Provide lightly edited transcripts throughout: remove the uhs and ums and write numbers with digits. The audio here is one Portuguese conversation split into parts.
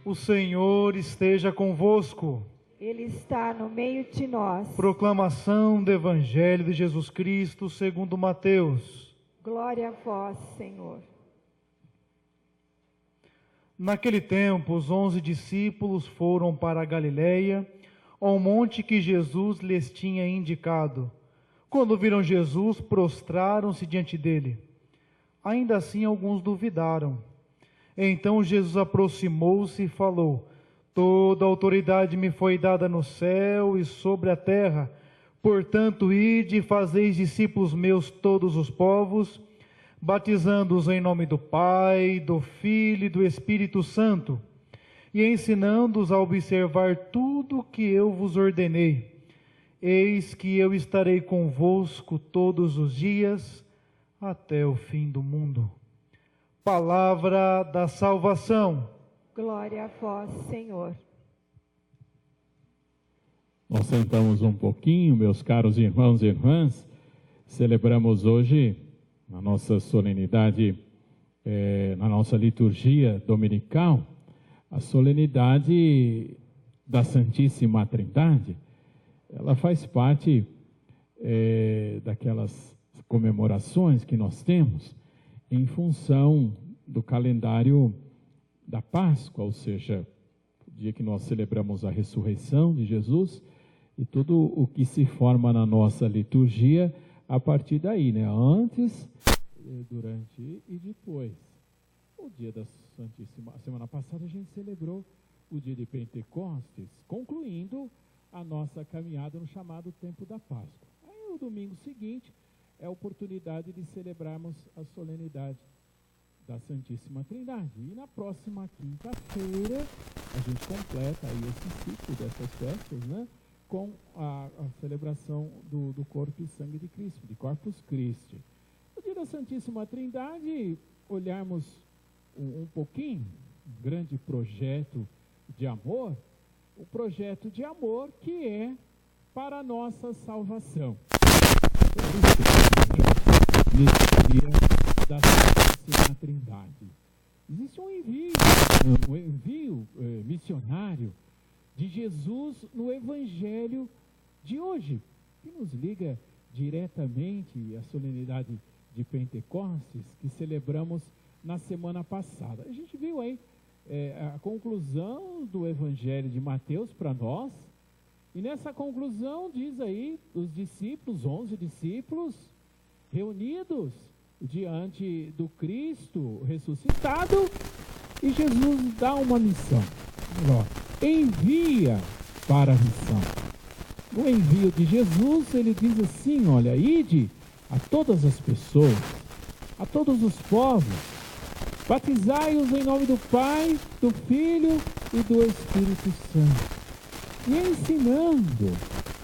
O Senhor esteja convosco. Ele está no meio de nós. Proclamação do Evangelho de Jesus Cristo segundo Mateus. Glória a vós, Senhor. Naquele tempo, os 11 discípulos foram para a Galiléia, ao monte que Jesus lhes tinha indicado. Quando viram Jesus, prostraram-se diante dele. Ainda assim, alguns duvidaram. Então Jesus aproximou-se e falou: Toda a autoridade me foi dada no céu e sobre a terra. Portanto, ide e fazeis discípulos meus todos os povos, batizando-os em nome do Pai, do Filho e do Espírito Santo, e ensinando-os a observar tudo o que eu vos ordenei. Eis que eu estarei convosco todos os dias, até o fim do mundo. Palavra da salvação. Glória a vós, Senhor. Nós sentamos um pouquinho, meus caros irmãos e irmãs. Celebramos hoje, na nossa solenidade, na nossa liturgia dominical, a solenidade da Santíssima Trindade. Ela faz parte daquelas comemorações que nós temos em função do calendário da Páscoa, ou seja, o dia que nós celebramos a ressurreição de Jesus e tudo o que se forma na nossa liturgia a partir daí, né? Antes, durante e depois. O dia da Santíssima, a semana passada a gente celebrou o dia de Pentecostes, concluindo a nossa caminhada no chamado tempo da Páscoa. Aí o domingo seguinte é a oportunidade de celebrarmos a solenidade da Santíssima Trindade. E na próxima quinta-feira a gente completa aí esse ciclo dessas festas, né? Com a celebração do corpo e sangue de Cristo, de Corpus Christi. No dia da Santíssima Trindade, olharmos um pouquinho, um grande projeto de amor, o projeto de amor que é para a nossa salvação. Nesse dia da Santíssima Trindade. Existe um envio missionário de Jesus no Evangelho de hoje, que nos liga diretamente à solenidade de Pentecostes, que celebramos na semana passada. A gente viu aí a conclusão do Evangelho de Mateus para nós, e nessa conclusão diz aí os discípulos, 11 discípulos, reunidos diante do Cristo ressuscitado, e Jesus dá uma missão. Envia para a missão. No envio de Jesus, ele diz assim, olha, ide a todas as pessoas, a todos os povos, batizai-os em nome do Pai, do Filho e do Espírito Santo, e ensinando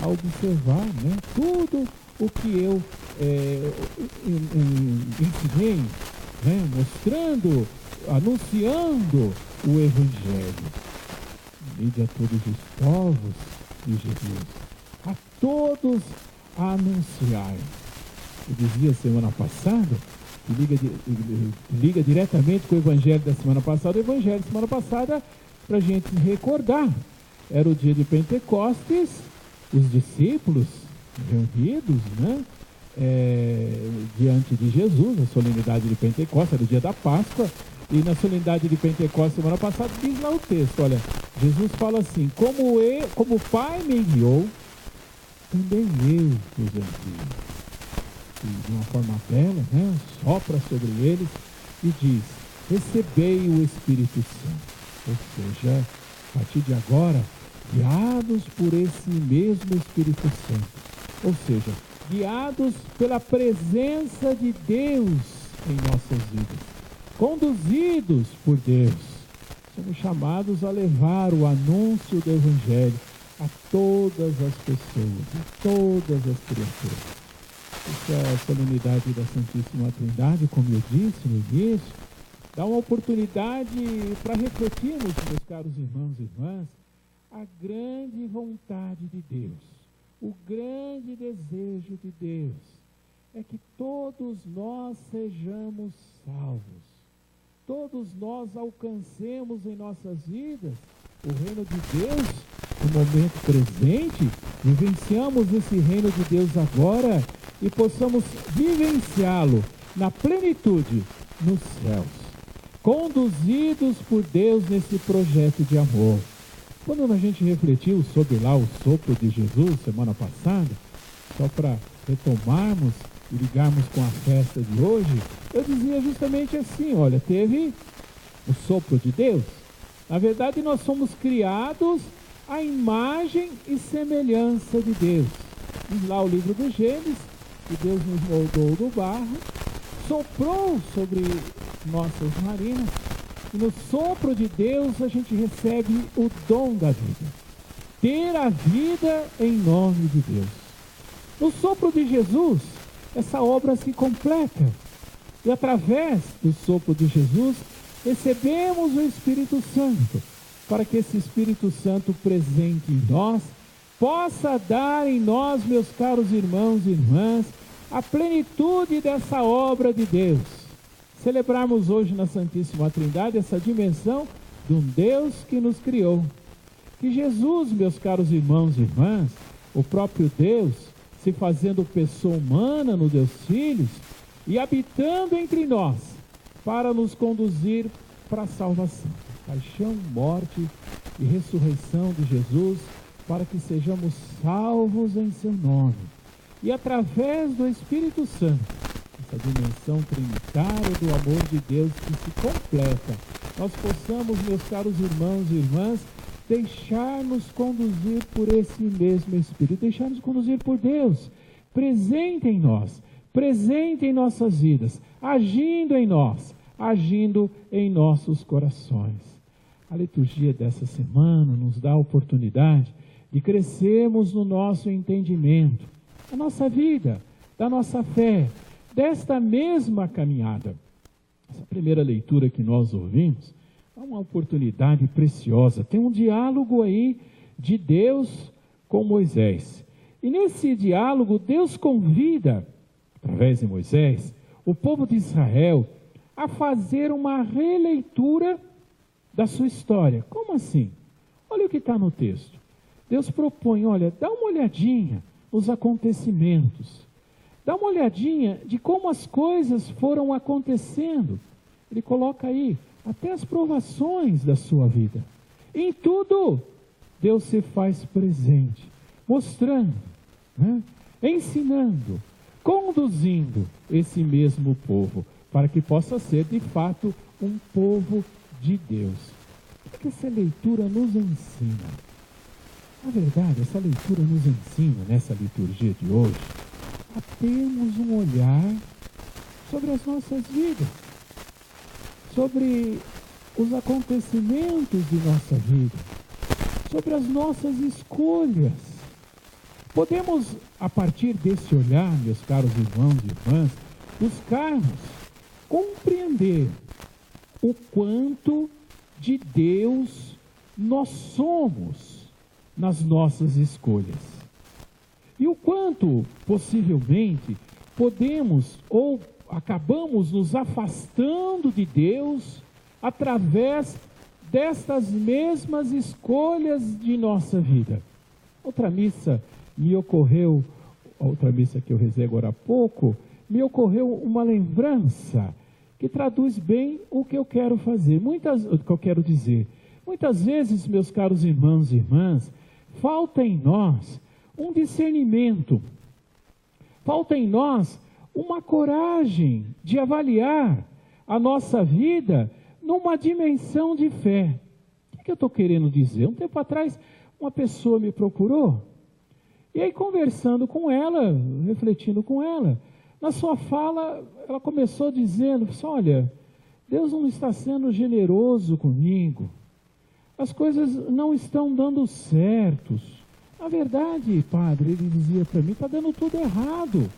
a observar, né, tudo o que eu ensinei, né, mostrando, anunciando o Evangelho. Ide a todos os povos de Jesus, a todos a anunciar. Eu dizia semana passada, que liga diretamente com o Evangelho da semana passada. O Evangelho da semana passada, para a gente recordar, era o dia de Pentecostes, os discípulos reunidos, né, diante de Jesus, a solenidade de Pentecostes, era o dia da Páscoa, e na solenidade de Pentecostes, semana passada, diz lá o texto, olha, Jesus fala assim, como o Pai me enviou, também eu os envio. E de uma forma bela, né, sopra sobre eles e diz, recebei o Espírito Santo. Ou seja, a partir de agora, guiados por esse mesmo Espírito Santo. Ou seja, guiados pela presença de Deus em nossas vidas. Conduzidos por Deus. Somos chamados a levar o anúncio do Evangelho a todas as pessoas, a todas as criaturas. Essa solenidade da Santíssima Trindade, como eu disse no início, dá uma oportunidade para refletirmos, meus caros irmãos e irmãs, a grande vontade de Deus, o grande desejo de Deus, é que todos nós sejamos salvos. todos nós alcancemos em nossas vidas o reino de Deus no momento presente, vivenciamos esse reino de Deus agora e possamos vivenciá-lo na plenitude nos céus, conduzidos por Deus nesse projeto de amor. Quando a gente refletiu sobre lá o sopro de Jesus semana passada, só para retomarmos e ligarmos com a festa de hoje, eu dizia justamente assim, olha, teve o sopro de Deus. Na verdade, nós somos criados à imagem e semelhança de Deus. Diz lá o livro do Gênesis, que Deus nos moldou do barro, soprou sobre nossas narinas, e no sopro de Deus a gente recebe o dom da vida. Ter a vida em nome de Deus. No sopro de Jesus, essa obra se completa. E através do sopro de Jesus, recebemos o Espírito Santo, para que esse Espírito Santo presente em nós, possa dar em nós, meus caros irmãos e irmãs, a plenitude dessa obra de Deus. Celebrarmos hoje na Santíssima Trindade essa dimensão de um Deus que nos criou. Que Jesus, meus caros irmãos e irmãs, o próprio Deus, se fazendo pessoa humana no Deus Filho e habitando entre nós, para nos conduzir para a salvação. Paixão, morte e ressurreição de Jesus, para que sejamos salvos em seu nome. E através do Espírito Santo, essa dimensão trinitária do amor de Deus que se completa, nós possamos, meus caros irmãos e irmãs, deixar-nos conduzir por esse mesmo Espírito, deixar-nos conduzir por Deus, presente em nós, presente em nossas vidas, agindo em nós, agindo em nossos corações. A liturgia dessa semana nos dá a oportunidade de crescermos no nosso entendimento, da nossa vida, da nossa fé, desta mesma caminhada. Essa primeira leitura que nós ouvimos é uma oportunidade preciosa. Tem um diálogo aí de Deus com Moisés. E nesse diálogo, Deus convida, através de Moisés, o povo de Israel a fazer uma releitura da sua história. Como assim? Olha o que está no texto. Deus propõe, olha, dá uma olhadinha nos acontecimentos. Dá uma olhadinha de como as coisas foram acontecendo. Ele coloca aí até as provações da sua vida. Em tudo, Deus se faz presente, mostrando, né? Ensinando, conduzindo esse mesmo povo, para que possa ser, de fato, um povo de Deus. O que essa leitura nos ensina? Na verdade, essa leitura nos ensina, nessa liturgia de hoje, a termos um olhar sobre as nossas vidas, sobre os acontecimentos de nossa vida, sobre as nossas escolhas. Podemos, a partir desse olhar, meus caros irmãos e irmãs, buscarmos compreender o quanto de Deus nós somos nas nossas escolhas. E o quanto, possivelmente, podemos ou acabamos nos afastando de Deus através destas mesmas escolhas de nossa vida. Outra missa que eu rezei agora há pouco, me ocorreu uma lembrança que traduz bem o que eu quero fazer, o que eu quero dizer. Muitas vezes, meus caros irmãos e irmãs, falta em nós um discernimento, falta em nós uma coragem de avaliar a nossa vida numa dimensão de fé. O que eu estou querendo dizer? Um tempo atrás, uma pessoa me procurou, e aí conversando com ela, refletindo com ela, na sua fala, ela começou dizendo, olha, Deus não está sendo generoso comigo, as coisas não estão dando certos. Na verdade, padre, ele dizia para mim, está dando tudo errado.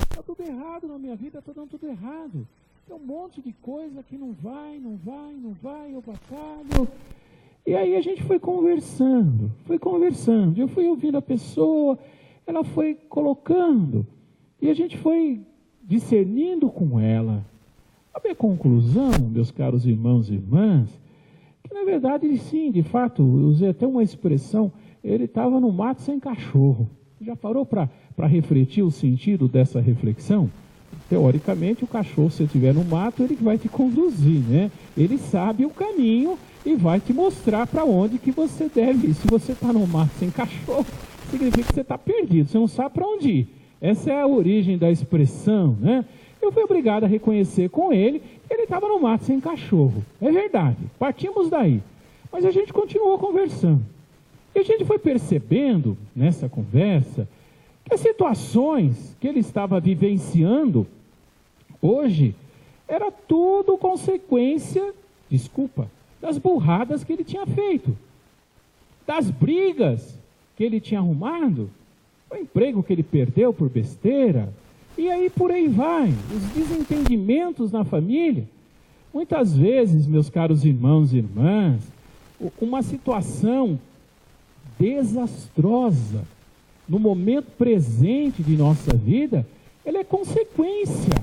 Está tudo errado na minha vida, está dando tudo errado. Tem um monte de coisa que não vai, eu batalho. E aí a gente foi conversando. Eu fui ouvindo a pessoa, ela foi colocando. E a gente foi discernindo com ela A minha conclusão, meus caros irmãos e irmãs, que na verdade, sim, de fato, eu usei até uma expressão, ele estava no mato sem cachorro. Já parou para refletir o sentido dessa reflexão? Teoricamente, o cachorro, se estiver no mato, ele vai te conduzir, né? Ele sabe o caminho e vai te mostrar para onde que você deve ir. Se você está no mato sem cachorro, significa que você está perdido, você não sabe para onde ir. Essa é a origem da expressão, né? Eu fui obrigado a reconhecer com ele que ele estava no mato sem cachorro. É verdade, partimos daí. Mas a gente continuou conversando. E a gente foi percebendo, nessa conversa, que as situações que ele estava vivenciando hoje era tudo consequência, das burradas que ele tinha feito, das brigas que ele tinha arrumado, o emprego que ele perdeu por besteira, e aí por aí vai, os desentendimentos na família. Muitas vezes, meus caros irmãos e irmãs, uma situação desastrosa no momento presente de nossa vida, ela é consequência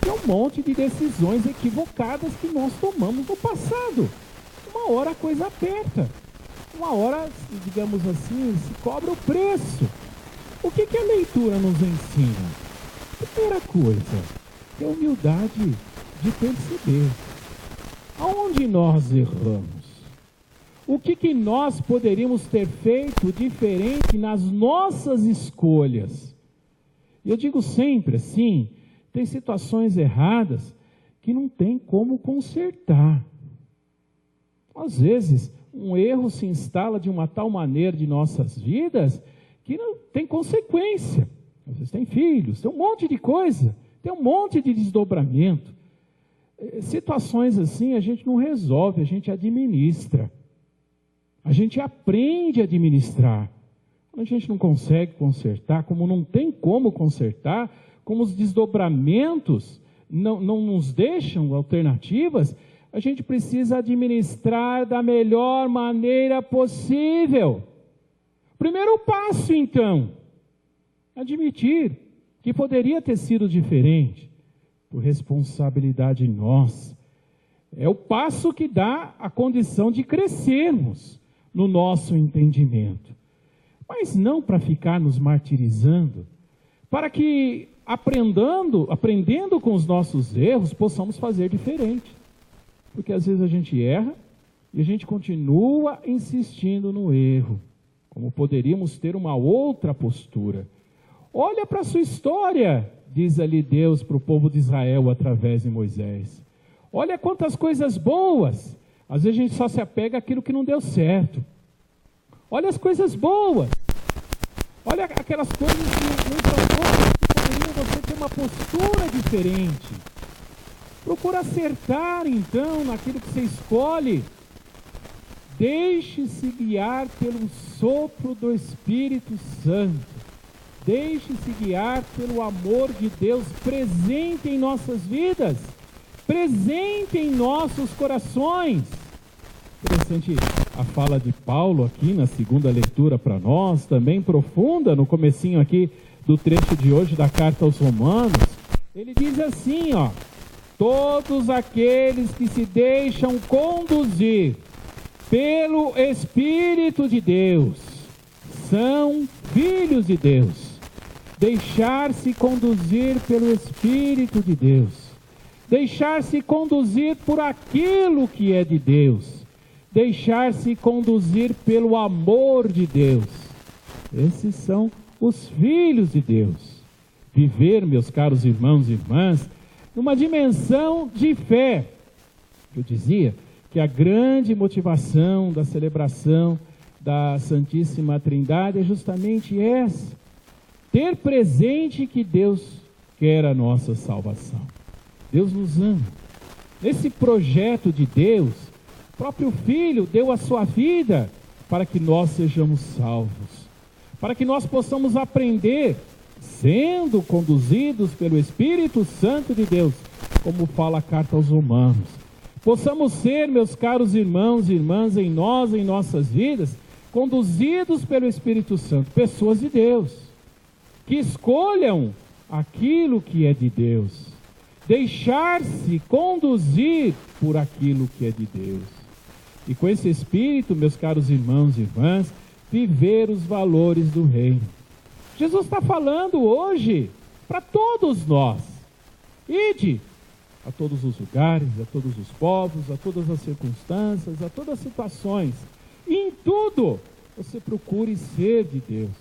de um monte de decisões equivocadas que nós tomamos no passado. Uma hora a coisa aperta, uma hora, digamos assim, se cobra o preço. O que a leitura nos ensina? Primeira coisa, é a humildade de perceber aonde nós erramos. O que nós poderíamos ter feito diferente nas nossas escolhas? E eu digo sempre assim, tem situações erradas que não tem como consertar. Às vezes, um erro se instala de uma tal maneira de nossas vidas que não tem consequência. Às vezes tem filhos, tem um monte de coisa, tem um monte de desdobramento. Situações assim a gente não resolve, a gente administra. A gente aprende a administrar. Quando a gente não consegue consertar, como não tem como consertar, como os desdobramentos não nos deixam alternativas, a gente precisa administrar da melhor maneira possível. Primeiro passo, então, admitir que poderia ter sido diferente, por responsabilidade nossa. É o passo que dá a condição de crescermos no nosso entendimento. Mas não para ficar nos martirizando, para que aprendendo com os nossos erros, possamos fazer diferente. Porque às vezes a gente erra e a gente continua insistindo no erro, como poderíamos ter uma outra postura. Olha para a sua história, diz ali Deus para o povo de Israel através de Moisés. Olha quantas coisas boas. Às vezes a gente só se apega àquilo que não deu certo. Olha as coisas boas. Olha aquelas coisas que não são boas, que poderiam você ter uma postura diferente. Procura acertar, então, naquilo que você escolhe. Deixe-se guiar pelo sopro do Espírito Santo. Deixe-se guiar pelo amor de Deus presente em nossas vidas, presente em nossos corações. Interessante a fala de Paulo aqui na segunda leitura para nós, também profunda, no comecinho aqui do trecho de hoje da carta aos Romanos. Ele diz assim, ó: todos aqueles que se deixam conduzir pelo Espírito de Deus são filhos de Deus. Deixar-se conduzir pelo Espírito de Deus, deixar-se conduzir por aquilo que é de Deus, deixar-se conduzir pelo amor de Deus. Esses são os filhos de Deus. Viver, meus caros irmãos e irmãs, numa dimensão de fé. Eu dizia que a grande motivação da celebração da Santíssima Trindade é justamente essa: ter presente que Deus quer a nossa salvação. Deus nos ama. Nesse projeto de Deus, o próprio Filho deu a sua vida para que nós sejamos salvos, para que nós possamos aprender, sendo conduzidos pelo Espírito Santo de Deus, como fala a carta aos Romanos. Possamos ser, meus caros irmãos e irmãs, em nossas vidas, conduzidos pelo Espírito Santo, pessoas de Deus, que escolham aquilo que é de Deus, deixar-se conduzir por aquilo que é de Deus. E com esse espírito, meus caros irmãos e irmãs, viver os valores do reino. Jesus está falando hoje para todos nós. Ide a todos os lugares, a todos os povos, a todas as circunstâncias, a todas as situações. E em tudo, você procure ser de Deus.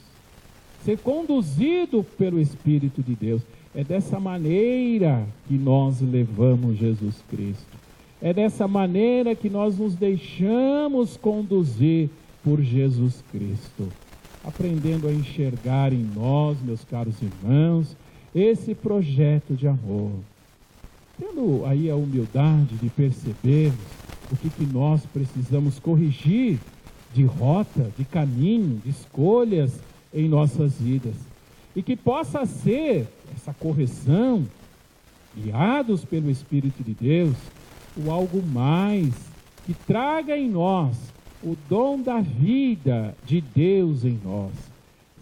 Ser conduzido pelo Espírito de Deus. É dessa maneira que nós levamos Jesus Cristo. É dessa maneira que nós nos deixamos conduzir por Jesus Cristo. Aprendendo a enxergar em nós, meus caros irmãos, esse projeto de amor. Tendo aí a humildade de percebermos o que nós precisamos corrigir de rota, de caminho, de escolhas em nossas vidas. E que possa ser essa correção, guiados pelo Espírito de Deus, o algo mais que traga em nós o dom da vida de Deus em nós.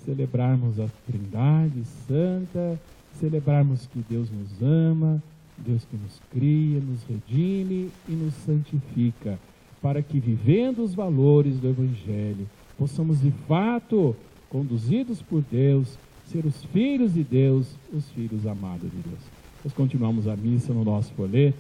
Celebrarmos a Trindade Santa, celebrarmos que Deus nos ama, Deus que nos cria, nos redime e nos santifica, para que, vivendo os valores do Evangelho, possamos de fato, conduzidos por Deus, ser os filhos de Deus, os filhos amados de Deus. Nós continuamos a missa no nosso folheto.